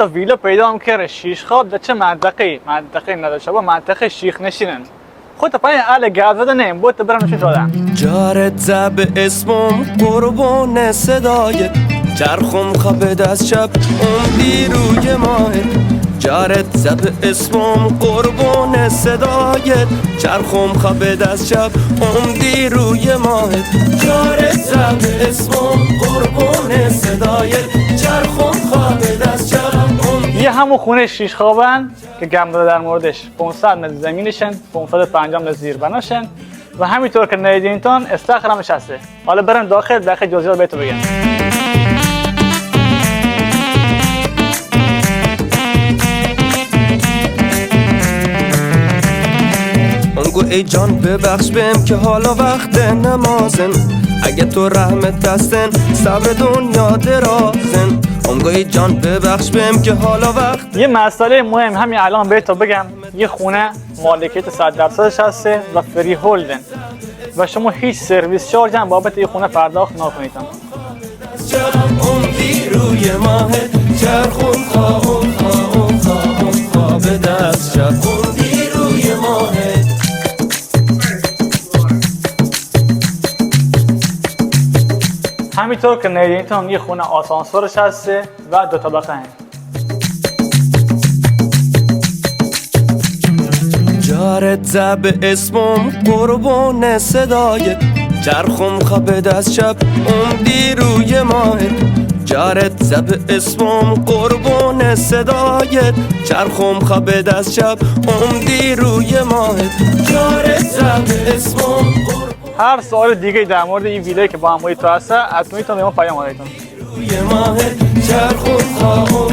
تا ویلا پیدا کرد شیش خواب در چه منطقه نداشته با منطقه شیخ نشینن خود پای اهل گازده نیم بود برم نشون دادم جارت زب اسمم قربون صدایت چرخم خواب دست شب عمری روی ماهت جارت زب اسمم قربون صدایت چرخم خواب دست شب عمری روی ماهت جارت زب اسمم قربون صدایت چرخم خواب دست شب یه همون خونه شیش خوابن که گم داده در موردش 500 متر زمینشن 550 متر زیر بناشن و همینطور که نیدینتون استخر همش هسته. حالا برم داخل جزئیات بهتون بگم. اونگو ای جان ببخش بهم که حالا وقت نمازن اگه تو رحمت دستن صبر دنیا درازن اونگو ای جان ببخش بهم که حالا وقت یه مسئله مهم همین الان بهتون بگم یه خونه مالکیت 100% هسته و فری هولدن و شما هیچ سرویس چارج هم بابت این خونه پرداخت نکنید. عمری روی ماهت چرخون خواب دست شب عمری روی ماهت همینطور که نیدینتون یه خونه آسانسورش هسته و 2 طبقه هم. جارت زب اسمم قربون صدایت چرخم خواب دست شب عمری روی ماهت جارت زب اسمم قربون صدایت چرخم خواب دست شب عمری روی ماهت جارت زب اسمم هر سوال دیگه در مورد این ویدیویی که با همراهی تو هسته حتما به ما پیام بدید. روی ماهت چرخم خواب